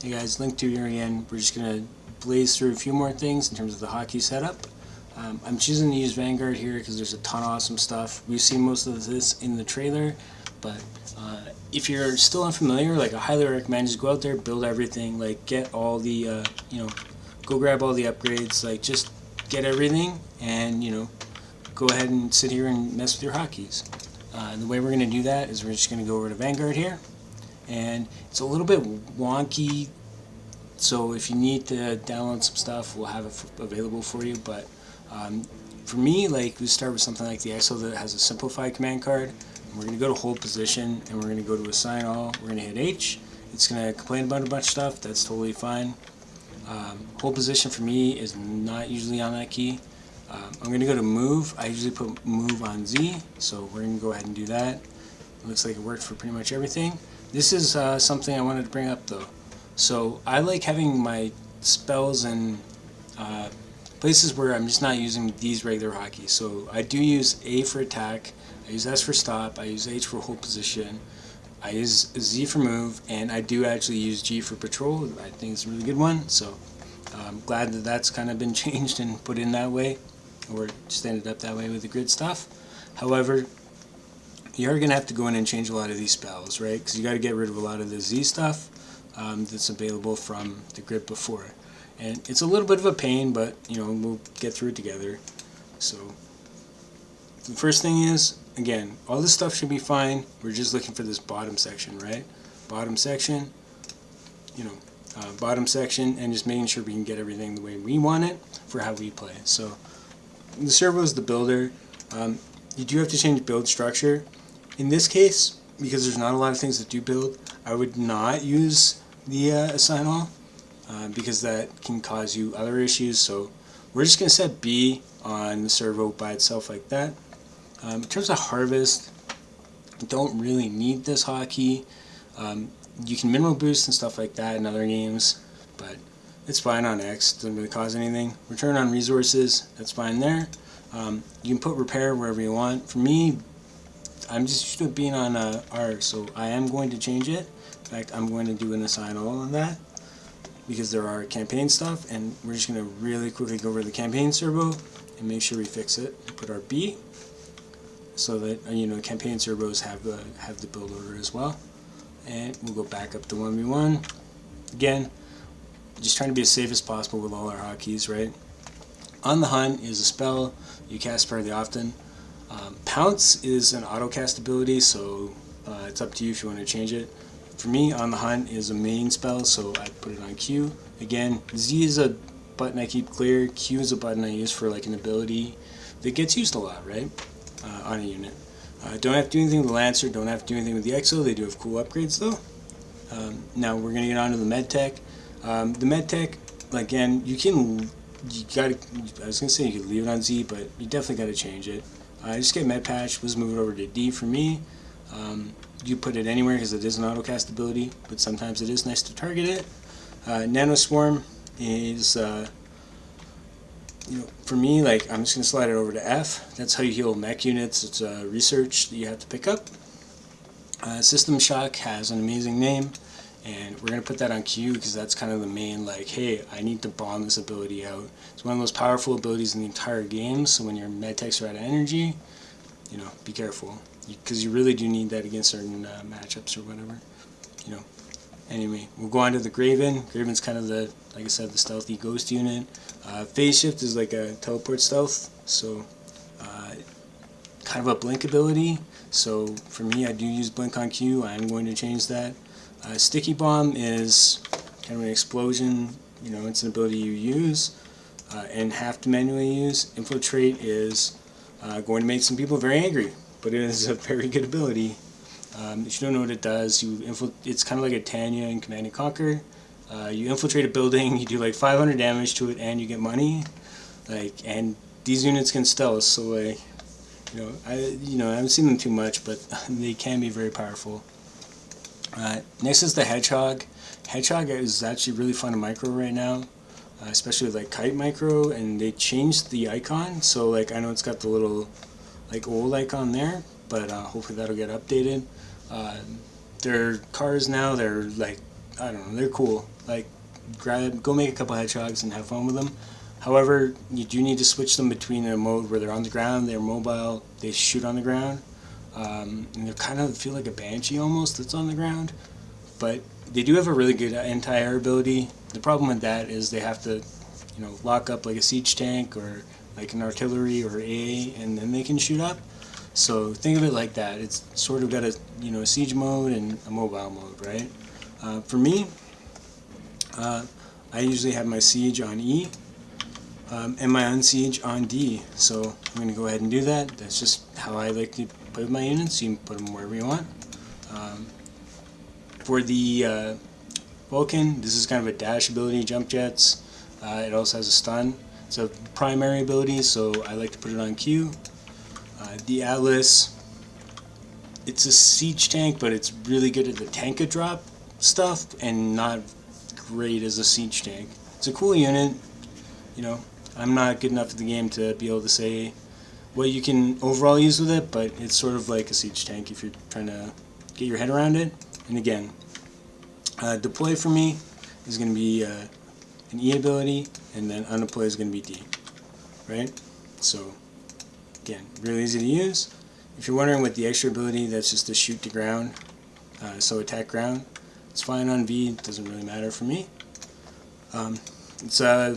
Hey guys, link to here again. We're just going to blaze through a few more things in terms of the hockey setup. I'm choosing to use Vanguard here because there's a ton of awesome stuff. We've seen most of this in the trailer, but if you're still unfamiliar, like, I highly recommend just go out there, build everything, like, get all the, go grab all the upgrades, like, just get everything, and, go ahead and sit here and mess with your hockeys. And the way we're going to do that is we're just going to go over to Vanguard here, and it's a little bit wonky, so if you need to download some stuff, we'll have it available for you. But for me, like, we start with something like the EXO that has a simplified command card. And we're going to go to hold position, and we're going to go to assign all. We're going to hit H. It's going to complain about a bunch of stuff. That's totally fine. Hold position for me is not usually on that key. I'm going to go to move. I usually put move on Z, so we're going to go ahead and do that. It looks like it worked for pretty much everything. This is something I wanted to bring up though. So I like having my spells in places where I'm just not using these regular hockey. So I do use A for attack, I use S for stop, I use H for hold position, I use Z for move, and I do actually use G for patrol. I think it's a really good one, so I'm glad that that's kind of been changed and put in that way, or just ended up that way with the grid stuff. However, you're going to have to go in and change a lot of these spells, right? Because you got to get rid of a lot of the Z stuff that's available from the grid before. And it's a little bit of a pain, but we'll get through it together. So the first thing is, again, all this stuff should be fine. We're just looking for this bottom section, right? Bottom section, bottom section, and just making sure we can get everything the way we want it for how we play. So the servo is the builder. You do have to change build structure. In this case, because there's not a lot of things that do build, I would not use the assign all because that can cause you other issues. So we're just going to set B on the servo by itself like that. In terms of harvest, you don't really need this hotkey. You can mineral boost and stuff like that in other games, but it's fine on X. Doesn't really cause anything. Return on resources, that's fine there. You can put repair wherever you want. For me, I'm just used to it being on R, so I am going to change it. In fact, I'm going to do an assign all on that because there are campaign stuff, and we're just going to really quickly go over the campaign servo and make sure we fix it. Put our B so that campaign servos have the build order as well, and we'll go back up to 1v1. Again, just trying to be as safe as possible with all our hotkeys, right? On the Hunt is a spell you cast fairly often. Pounce is an auto cast ability, so it's up to you if you want to change it. For me, On the Hunt is a main spell, so I put it on Q. Again, Z is a button I keep clear. Q is a button I use for like an ability that gets used a lot, right? On a unit. Don't have to do anything with the Lancer, don't have to do anything with the EXO. They do have cool upgrades though. Now we're going to get on to the Medtech. The Medtech, again, I was going to say you could leave it on Z, but you definitely got to change it. Just get Med Patch, let's move it over to D for me. You put it anywhere because it is an autocast ability, but sometimes it is nice to target it. Nano Swarm is, for me, I'm just going to slide it over to F. That's how you heal mech units. It's research that you have to pick up. System Shock has an amazing name, and we're going to put that on Q because that's kind of the main, hey, I need to bomb this ability out. It's one of the most powerful abilities in the entire game, so when your medtechs are out of energy, be careful, because you really do need that against certain matchups or whatever. Anyway, we'll go on to the Graven. Graven's kind of like I said, the stealthy ghost unit. Phase Shift is like a teleport stealth, so kind of a blink ability. So for me, I do use blink on Q. I am going to change that. Sticky Bomb is kind of an explosion. It's an ability you use and have to manually use. Infiltrate is going to make some people very angry, but it is a very good ability. If you don't know what it does, it's kind of like a Tanya in Command & Conquer. You infiltrate a building, you do like 500 damage to it, and you get money. And these units can stealth, so I haven't seen them too much, but they can be very powerful. Next is the Hedgehog. Hedgehog is actually really fun to micro right now, especially with Kite Micro, and they changed the icon, so I know it's got the little old icon there, but hopefully that'll get updated. Their cars now, they're I don't know, they're cool. Like, go make a couple hedgehogs and have fun with them. However, you do need to switch them between a mode where they're on the ground, they're mobile, they shoot on the ground, and they kind of feel like a banshee almost that's on the ground. But they do have a really good anti-air ability. The problem with that is they have to, lock up like a siege tank or like an artillery or AA, and then they can shoot up. So think of it like that. It's sort of got a siege mode and a mobile mode, right? For me, I usually have my siege on E and my unsiege on D. So I'm going to go ahead and do that. That's just how I like to play with my units. You can put them wherever you want. For the Vulcan, this is kind of a dash ability, jump jets. It also has a stun. It's a primary ability, so I like to put it on Q. The Atlas, it's a siege tank, but it's really good at the tank drop stuff and not great as a siege tank. It's a cool unit. I'm not good enough at the game to be able to say what you can overall use with it, but it's sort of like a siege tank if you're trying to get your head around it. And again, deploy for me is going to be an E ability, and then undeploy is going to be D, right? So again, really easy to use. If you're wondering what the extra ability, that's just to shoot to ground, so attack ground. It's fine on V, it doesn't really matter for me. It's yeah,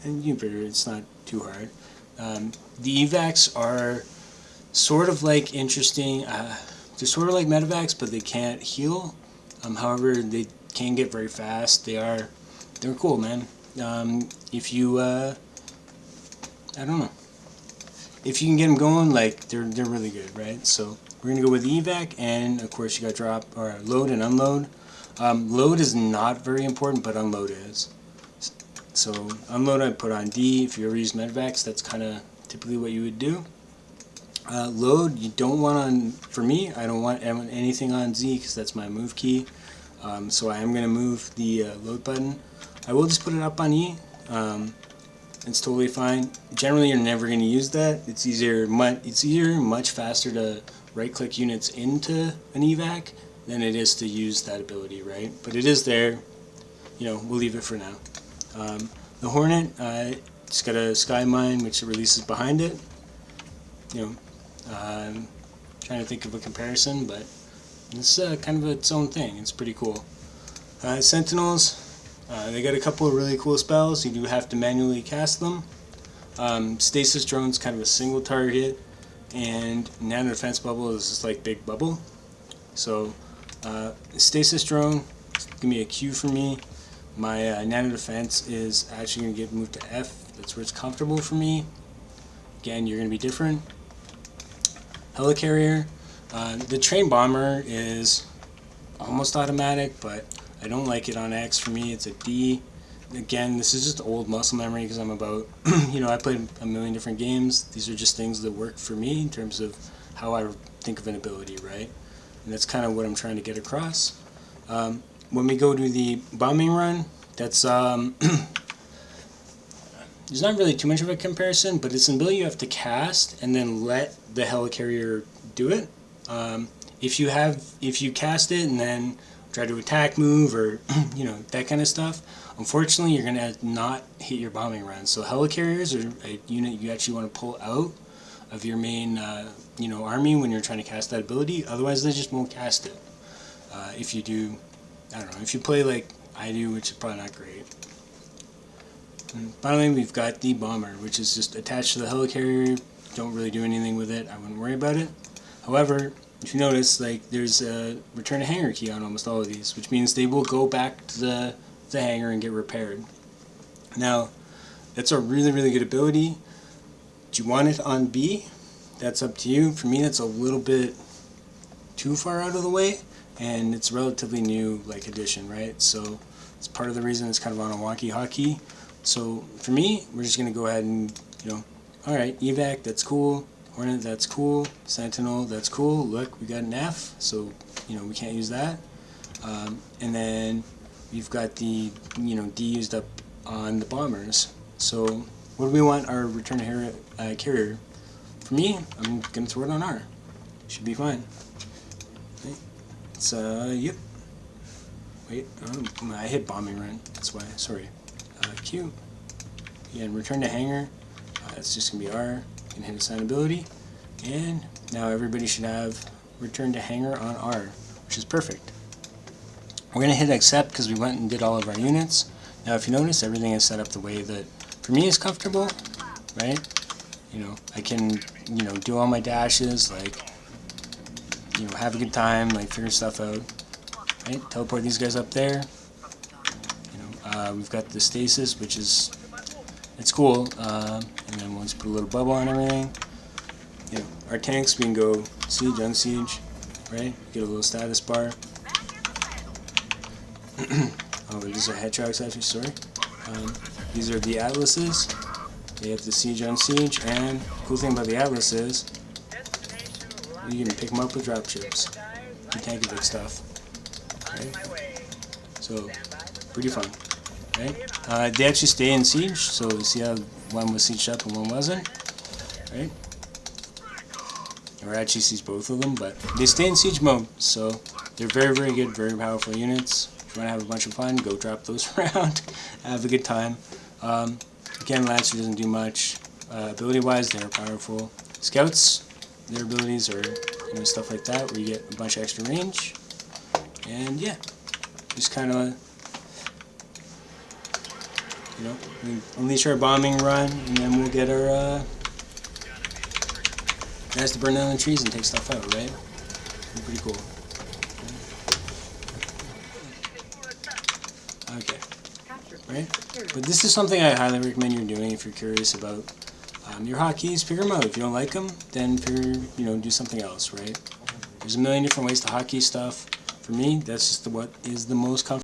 and you can figure it's not too hard. The evacs are sort of like interesting. They're sort of like medevacs, but they can't heal. However, they can get very fast. They're cool, man. If you I don't know. If you can get them going, like they're really good, right? So we're gonna go with the evac, and of course you got drop or load and unload. Load is not very important, but unload is. So unload I put on D. If you ever use medevacs, that's kind of typically what you would do. Load you don't want on. For me, I don't want anything on Z because that's my move key. So I am gonna move the load button. I will just put it up on E. It's totally fine. Generally, you're never going to use that. It's easier, much faster to right-click units into an evac than it is to use that ability, right? But it is there. We'll leave it for now. The Hornet, it's got a Sky Mine, which it releases behind it. I'm trying to think of a comparison, but it's kind of its own thing. It's pretty cool. Sentinels. They got a couple of really cool spells. You do have to manually cast them. Stasis Drone's kind of a single target, and Nano Defense Bubble is just like big bubble. So Stasis Drone is going to be a Q for me. My Nano Defense is actually going to get moved to F. That's where it's comfortable for me. Again, you're going to be different. Helicarrier. The Train Bomber is almost automatic, but I don't like it on X. For me, it's a D. Again, this is just old muscle memory because I'm about, I played a million different games. These are just things that work for me in terms of how I think of an ability, right? And that's kind of what I'm trying to get across. When we go to the bombing run, that's, there's not really too much of a comparison, but it's an ability you have to cast and then let the helicarrier do it. If you cast it and then try to attack move or that kind of stuff, unfortunately you're going to not hit your bombing run. So helicarriers are a unit you actually want to pull out of your main army when you're trying to cast that ability. Otherwise they just won't cast it. If you do, I don't know, if you play like I do, which is probably not great. And finally, we've got the bomber, which is just attached to the helicarrier. Don't really do anything with it. I wouldn't worry about it. However, if you notice, like there's a return to hangar key on almost all of these, which means they will go back to the hangar and get repaired. Now, that's a really, really good ability. Do you want it on B? That's up to you. For me, that's a little bit too far out of the way, and it's relatively new addition, right? So it's part of the reason it's kind of on a wonky hotkey. So for me, we're just going to go ahead and, alright, evac, that's cool. Hornet, that's cool. Sentinel, that's cool. Look, we got an F, so we can't use that. And then we've got the D used up on the bombers. So what do we want our return carrier? For me, I'm gonna throw it on R. Should be fine. Okay. It's yep. Wait, I hit bombing run. That's why. Sorry. Q. Again, return to hangar. It's just gonna be R. You can hit assign ability, and now everybody should have return to hangar on R, which is perfect. We're gonna hit accept because we went and did all of our units. Now, if you notice, everything is set up the way that for me is comfortable, right? You know, I can, you know, do all my dashes, like, you know, have a good time, like figure stuff out, right? Teleport these guys up there. You know, we've got the stasis, which is, it's cool. And then we'll just put a little bubble on everything. You know, our tanks, we can go siege, unsiege, right? Get a little status bar. Oh, these are hedgehogs actually, sorry. These are the atlases. They have the siege, unsiege, and the cool thing about the atlas is you can pick them up with drop ships. You tank big stuff, right? So, pretty fun, right? They actually stay in siege, so you see how one was sieged up and one wasn't, right? Or actually sees both of them, but they stay in siege mode, so they're very, very good, very powerful units. If you want to have a bunch of fun, go drop those around, have a good time. Again, Lancer doesn't do much. Ability-wise, they're powerful. Scouts, their abilities are, you know, stuff like that, where you get a bunch of extra range. And yeah, just kind of, you know, we unleash our bombing run, and then we'll get our guys to burn down the trees and take stuff out, right? Pretty cool. Okay. Right? But this is something I highly recommend you're doing if you're curious about your hotkeys. Figure them out. If you don't like them, then do something else, right? There's a million different ways to hotkey stuff. For me, that's just what is the most comfortable.